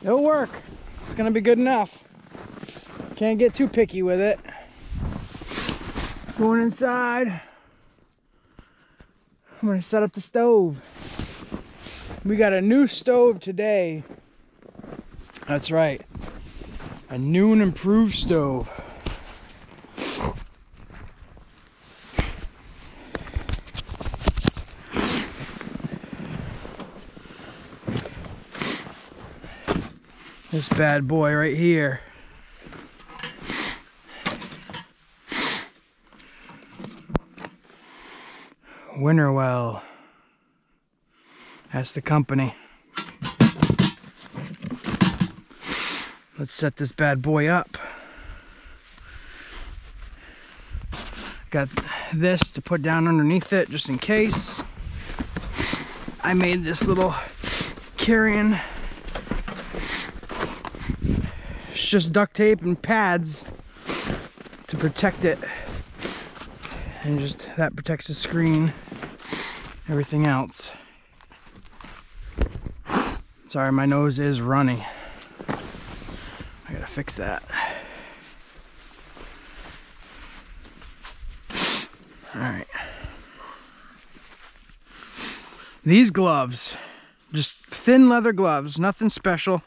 It'll work. It's gonna be good enough. Can't get too picky with it. Going inside. I'm gonna set up the stove. We got a new stove today. That's right. A new and improved stove. This bad boy right here. Winterwell. That's the company. Let's set this bad boy up. Got this to put down underneath it just in case. I made this little carrying. It's just duct tape and pads to protect it. And just that protects the screen. Everything else. Sorry, my nose is running. I gotta fix that. Alright. These gloves, just thin leather gloves, nothing special.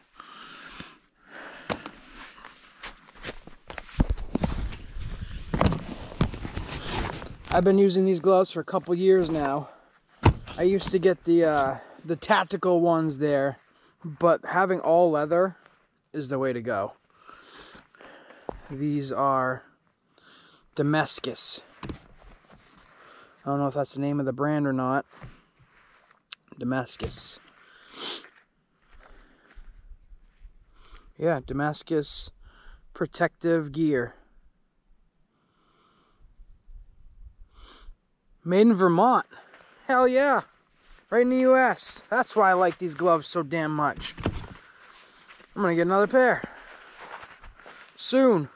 I've been using these gloves for a couple years now. I used to get the tactical ones there, but having all leather is the way to go. These are Damascus. I don't know if that's the name of the brand or not. Damascus. Yeah, Damascus protective gear. Made in Vermont. Hell yeah. Right in the US. That's why I like these gloves so damn much. I'm gonna get another pair. Soon.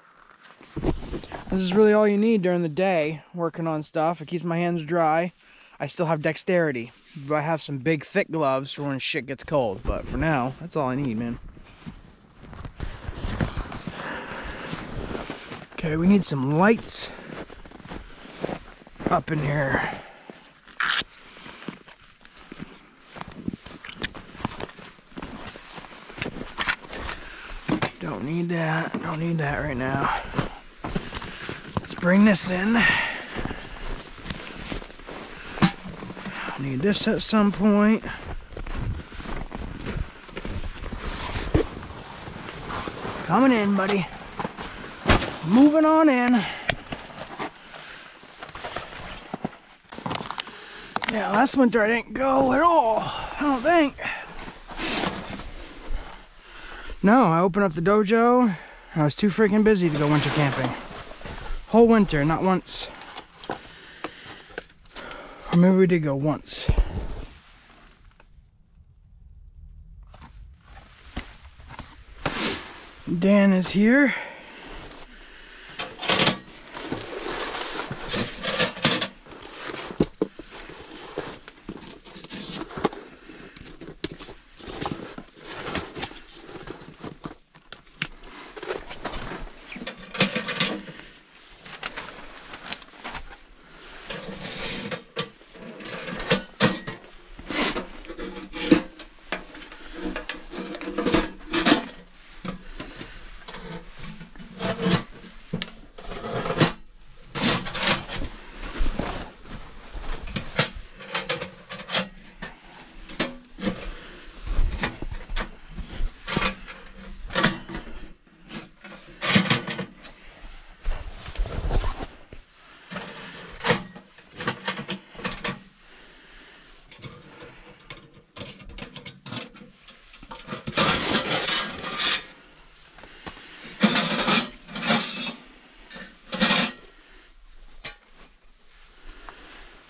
This is really all you need during the day working on stuff. It keeps my hands dry. I still have dexterity. But I have some big thick gloves for when shit gets cold. But for now, that's all I need, man. Okay, we need some lights up in here. Don't need that. Don't need that right now. Let's bring this in. Need this at some point. Coming in, buddy. Moving on in. Yeah, last winter I didn't go at all, I don't think. No, I opened up the dojo. I was too freaking busy to go winter camping. Whole winter, not once. Or maybe we did go once. Dan is here.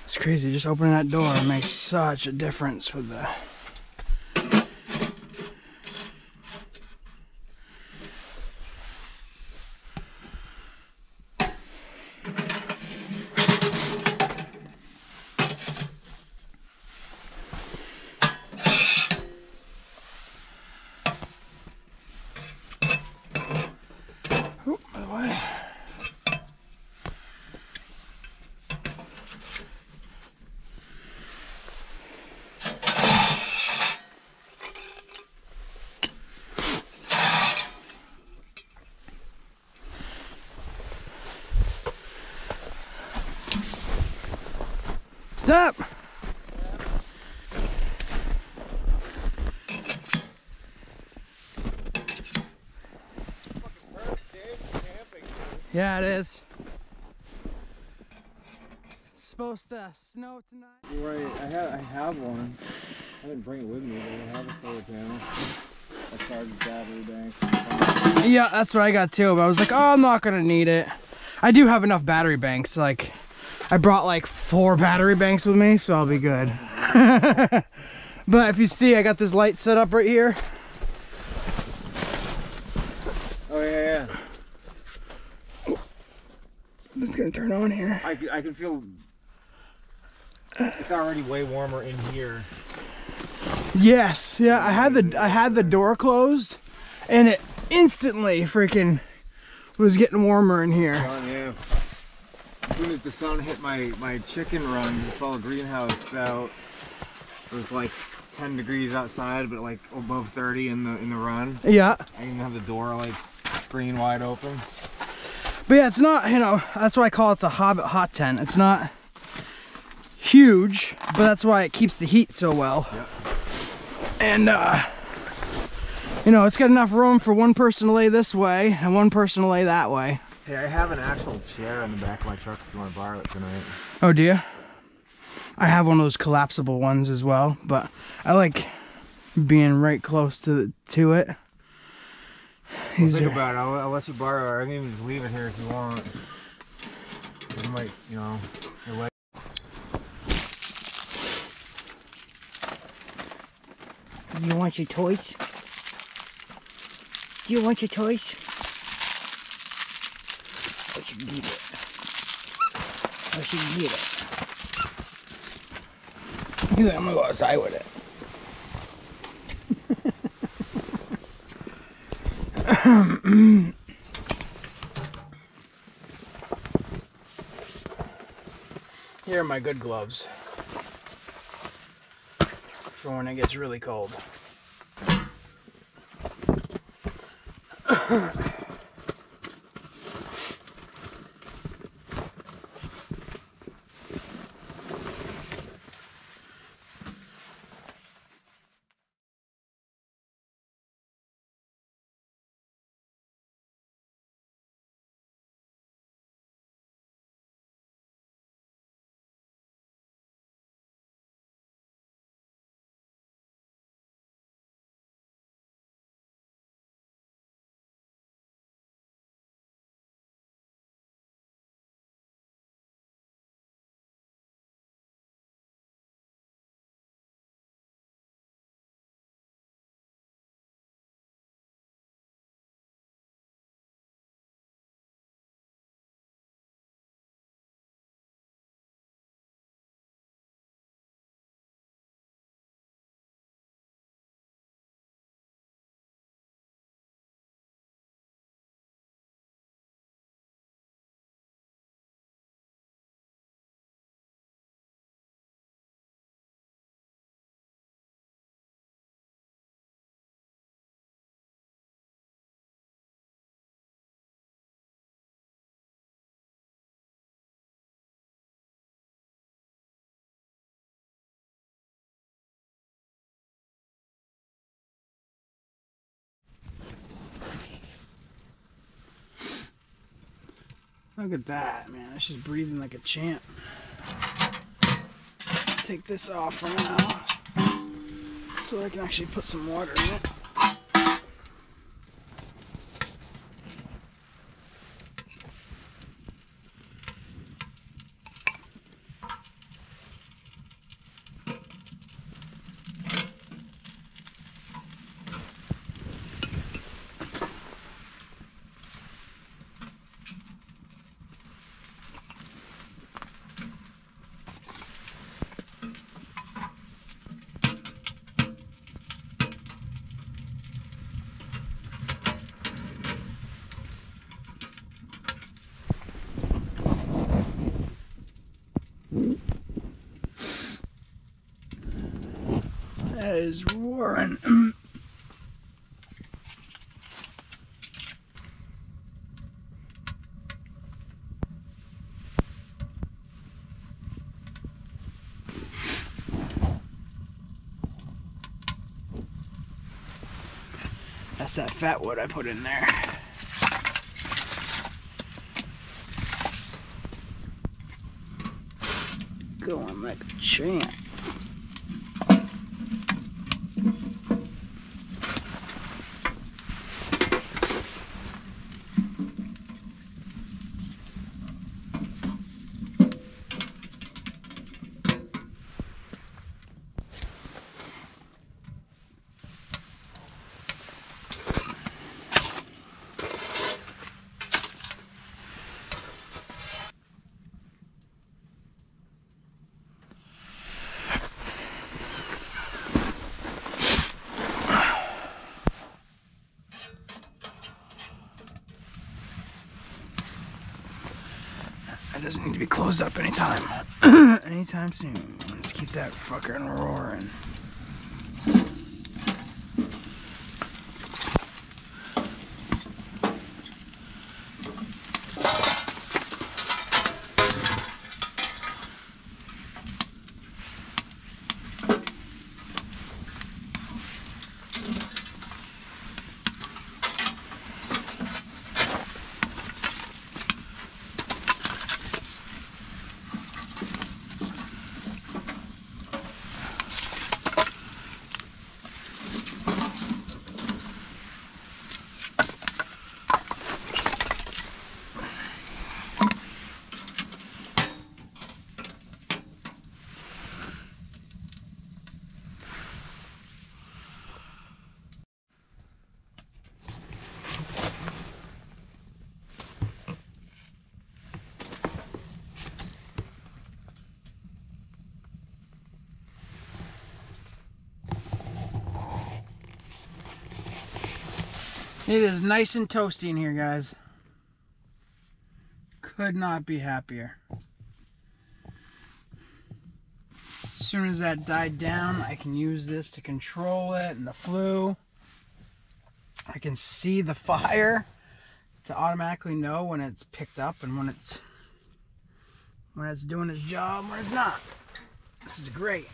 It's crazy, just opening that door makes such a difference with the... What's up? Yeah, it is. It's supposed to snow tonight. Right, I have one. I didn't bring it with me, but I have a solar panel. I charge battery bank. Yeah, that's what I got too, but I was like, oh, I'm not gonna need it. I do have enough battery banks. Like, I brought like 4 battery banks with me, so I'll be good. But if you see, I got this light set up right here. Oh yeah. I'm just gonna turn on here. I can feel it's already way warmer in here. Yes, yeah. I had the door closed, and it instantly freaking was getting warmer in here. Yeah. As soon as the sun hit my chicken run, I saw the greenhouse out. It was like 10 degrees outside, but like above 30 in the run. Yeah. I even have the door like screen wide open. But yeah, it's not, you know, that's why I call it the Hobbit Hot Tent. It's not huge, but that's why it keeps the heat so well. Yep. And you know, it's got enough room for one person to lay this way and one person to lay that way. Hey, I have an actual chair in the back of my truck if you want to borrow it tonight. Oh, do you? I have one of those collapsible ones as well, but I like being right close to it. Well, think about it. I'll let you borrow it. I can even just leave it here if you want. You might, you know, your leg. Do you want your toys? Do you want your toys? I should get it. I should get it. He's like, I'm gonna go outside with it. Here are my good gloves for when it gets really cold. Look at that, man. She's breathing like a champ. Let's take this off for now so I can actually put some water in it. That is roaring. That's that fat wood I put in there. Going like a champ. That doesn't need to be closed up anytime soon. Let's keep that fucker roaring. It is nice and toasty in here, guys. Could not be happier. As soon as that died down, I can use this to control it and the flue. I can see the fire to automatically know when it's picked up and when it's doing its job, when it's not. This is great.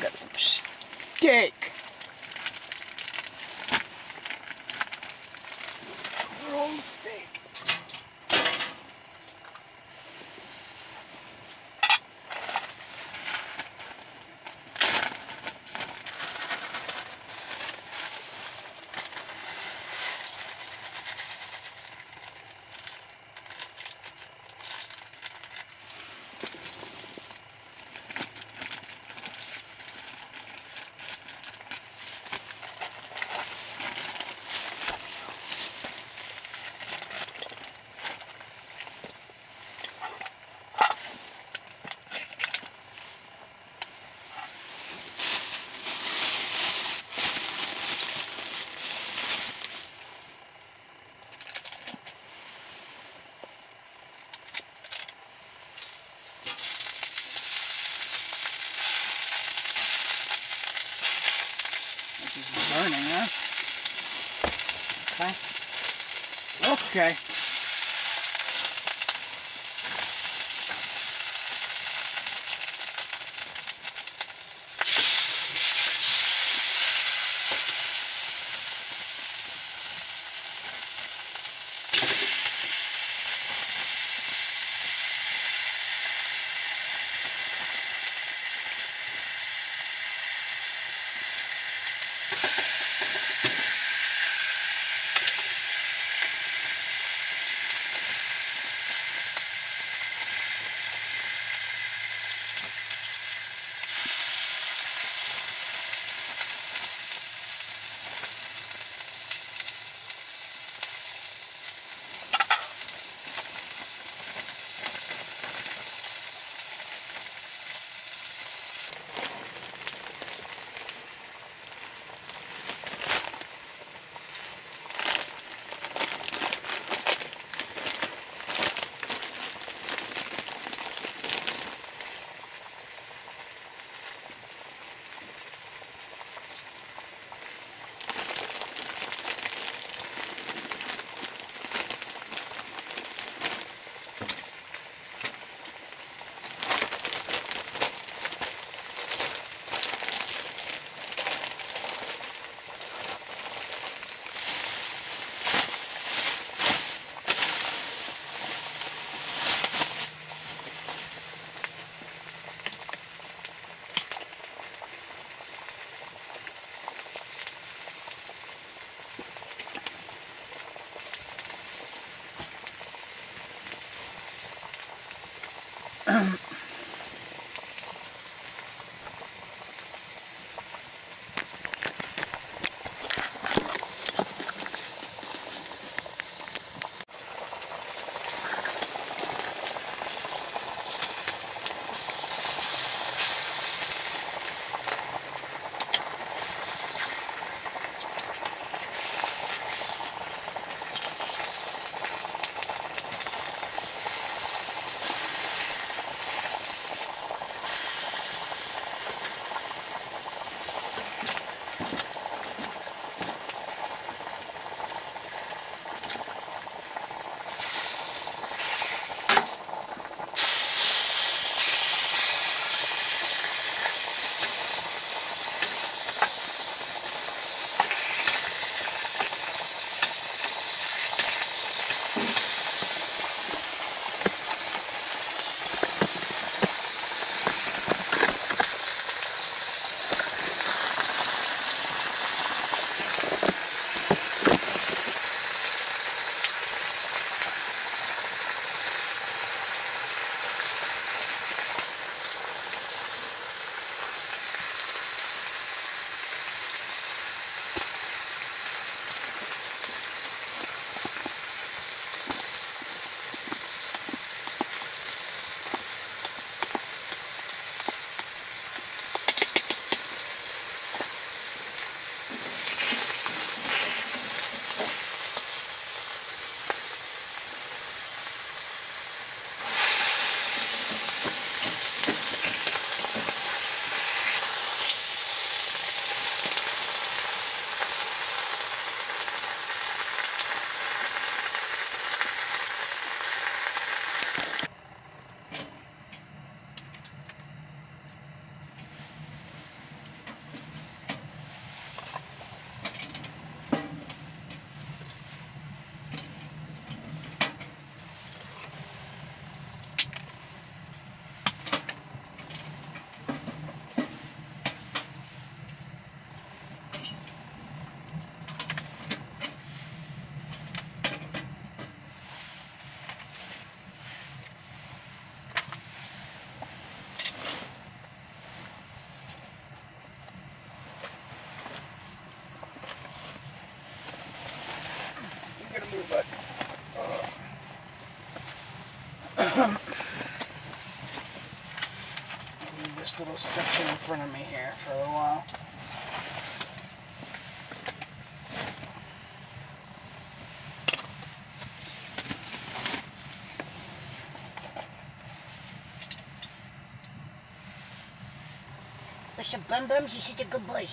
Got some steak. Roll steak. This is burning, huh? Okay. Okay. here, but I need this little section in front of me here for a little while. Bishop Bum Bums, you're such a good boy.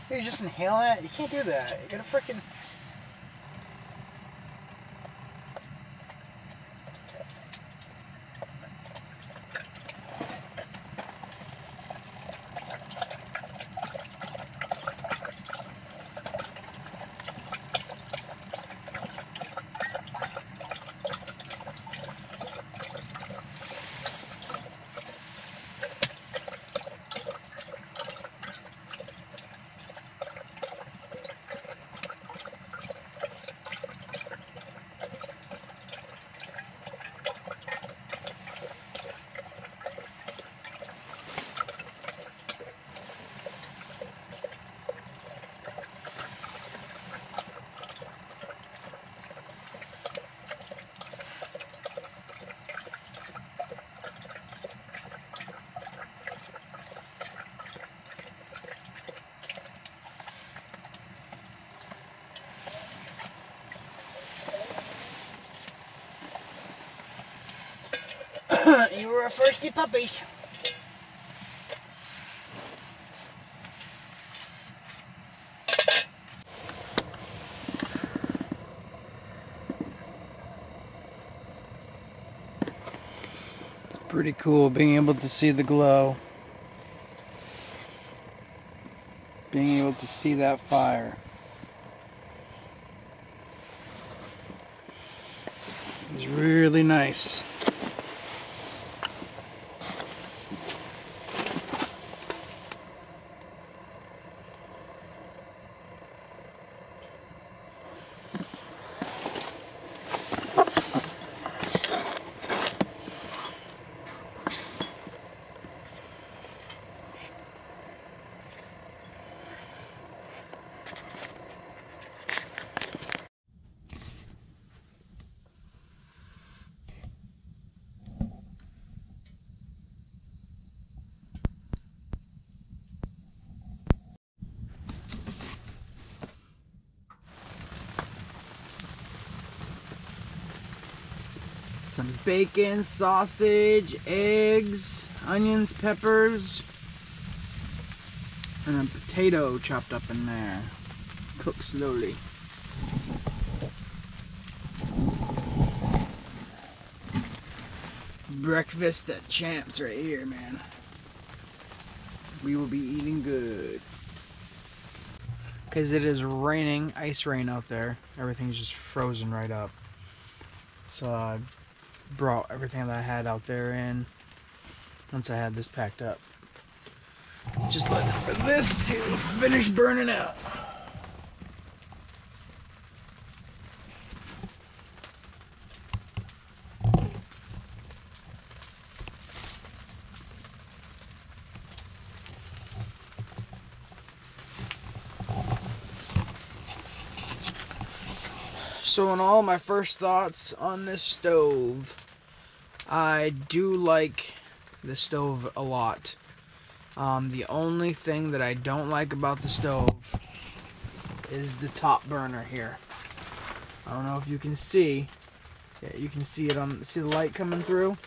You just inhale it? You can't do that. You gotta freaking... You were a firsty puppies. It's pretty cool being able to see the glow. Being able to see that fire. It's really nice. Some bacon, sausage, eggs, onions, peppers, and a potato chopped up in there. Cook slowly. Breakfast at Champs right here, man. We will be eating good. Because it is raining, ice rain out there. Everything's just frozen right up. So I brought everything that I had out there in once I had this packed up. Just looking for this to finish burning out. So in all my first thoughts on this stove, I do like the stove a lot. The only thing that I don't like about the stove is the top burner here. I don't know if you can see. Yeah, you can see it on. See the light coming through?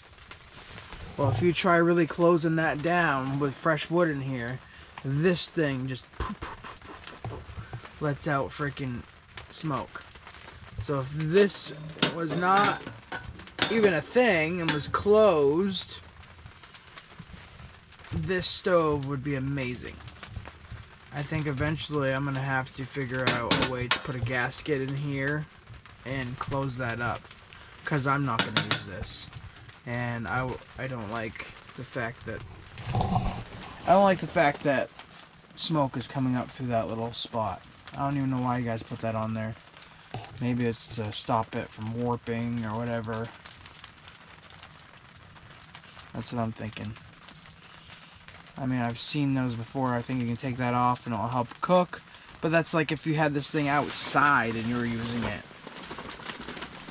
Well, if you try really closing that down with fresh wood in here, this thing just lets out freaking smoke. So if this was not even a thing and was closed, this stove would be amazing. I think eventually I'm gonna have to figure out a way to put a gasket in here and close that up, because I'm not gonna use this. And I don't like the fact that smoke is coming up through that little spot. I don't even know why you guys put that on there. Maybe it's to stop it from warping or whatever. That's what I'm thinking. I mean, I've seen those before. I think you can take that off and it'll help cook. But that's like if you had this thing outside and you were using it.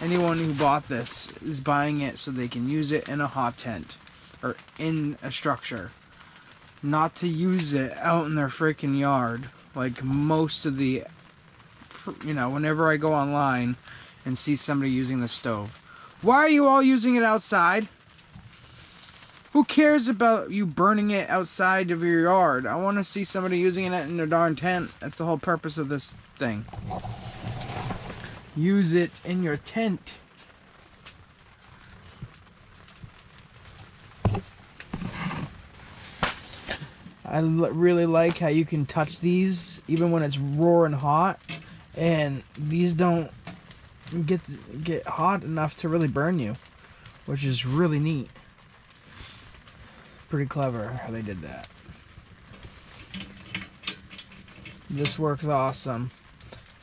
Anyone who bought this is buying it so they can use it in a hot tent. Or in a structure. Not to use it out in their freaking yard. Like most of the... You know, whenever I go online and see somebody using the stove. Why are you all using it outside? Who cares about you burning it outside of your yard? I want to see somebody using it in their darn tent. That's the whole purpose of this thing. Use it in your tent. I really like how you can touch these even when it's roaring hot. And these don't get hot enough to really burn you. Which is really neat. Pretty clever how they did that. This works awesome.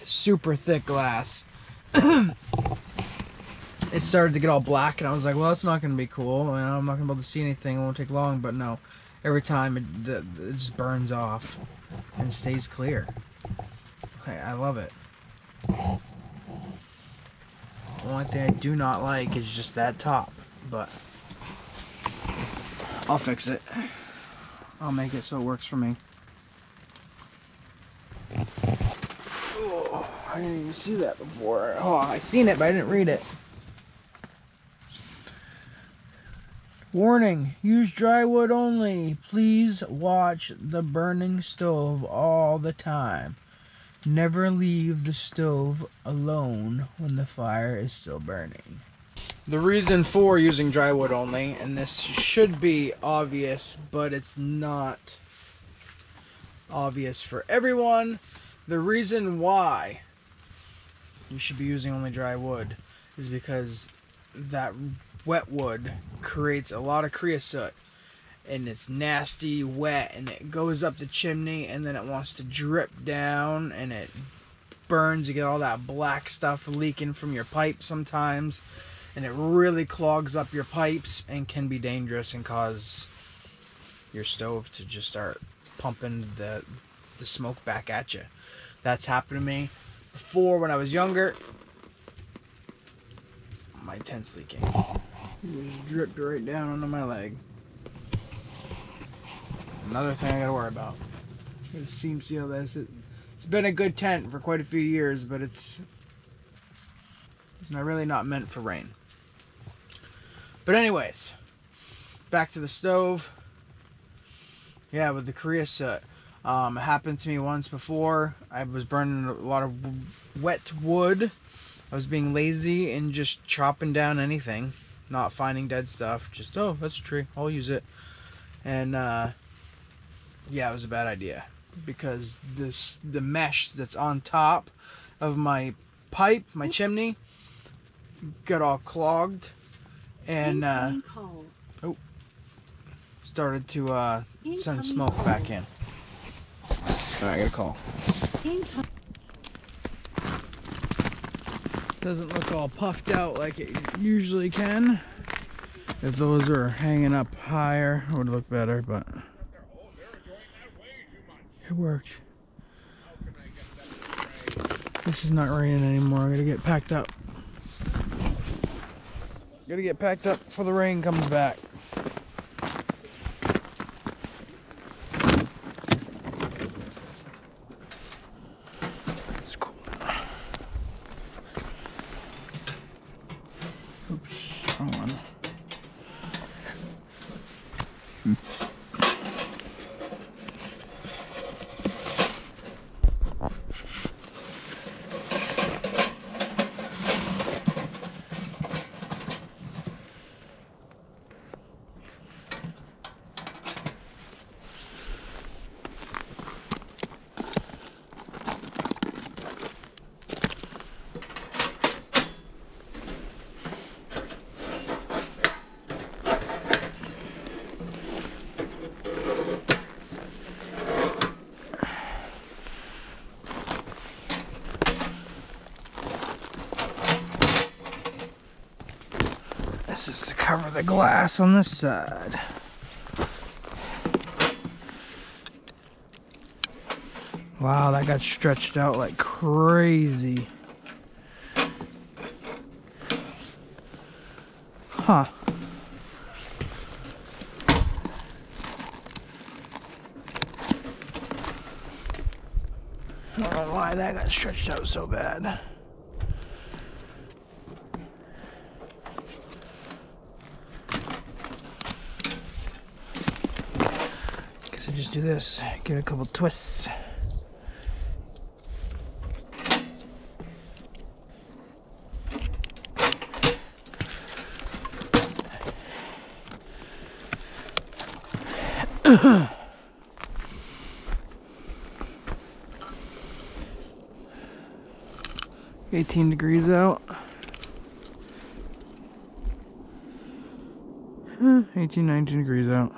Super thick glass. It started to get all black and I was like, well, that's not going to be cool. And I'm not going to be able to see anything. It won't take long. But no. Every time it just burns off and stays clear. I love it. The only thing I do not like is just that top. But I'll fix it. I'll make it so it works for me. Oh, I didn't even see that before. Oh, I seen it, but I didn't read it. Warning, use dry wood only. Please watch the burning stove all the time. Never leave the stove alone when the fire is still burning. The reason for using dry wood only, and this should be obvious, but it's not obvious for everyone. The reason why you should be using only dry wood is because that wet wood creates a lot of creosote. And it's nasty, wet, and it goes up the chimney, and then it wants to drip down, and it burns. You get all that black stuff leaking from your pipe sometimes. And it really clogs up your pipes and can be dangerous and cause your stove to just start pumping the smoke back at you. That's happened to me before when I was younger. My tent's leaking. It just dripped right down onto my leg. Another thing I gotta worry about. I'm gonna seam seal this. It's been a good tent for quite a few years, but it's really not meant for rain. But anyways, back to the stove. Yeah, with the creosote. It happened to me once before. I was burning a lot of wet wood. I was being lazy and just chopping down anything. Not finding dead stuff. Just, oh, that's a tree. I'll use it. And, yeah, it was a bad idea. Because the mesh that's on top of my pipe, my chimney, got all clogged. And, started to send smoke back in. Alright, I got a call. Doesn't look all puffed out like it usually can. If those were hanging up higher, it would look better, but it worked. This is not raining anymore. I gotta get packed up. Gotta get packed up before the rain comes back. It's cool. Oops, wrong one. This is to cover the glass on this side. Wow, that got stretched out like crazy. Huh. I don't know why that got stretched out so bad. Guess I just do this, give it a couple twists. Uh-huh. 18 degrees out. 18, 19 degrees out.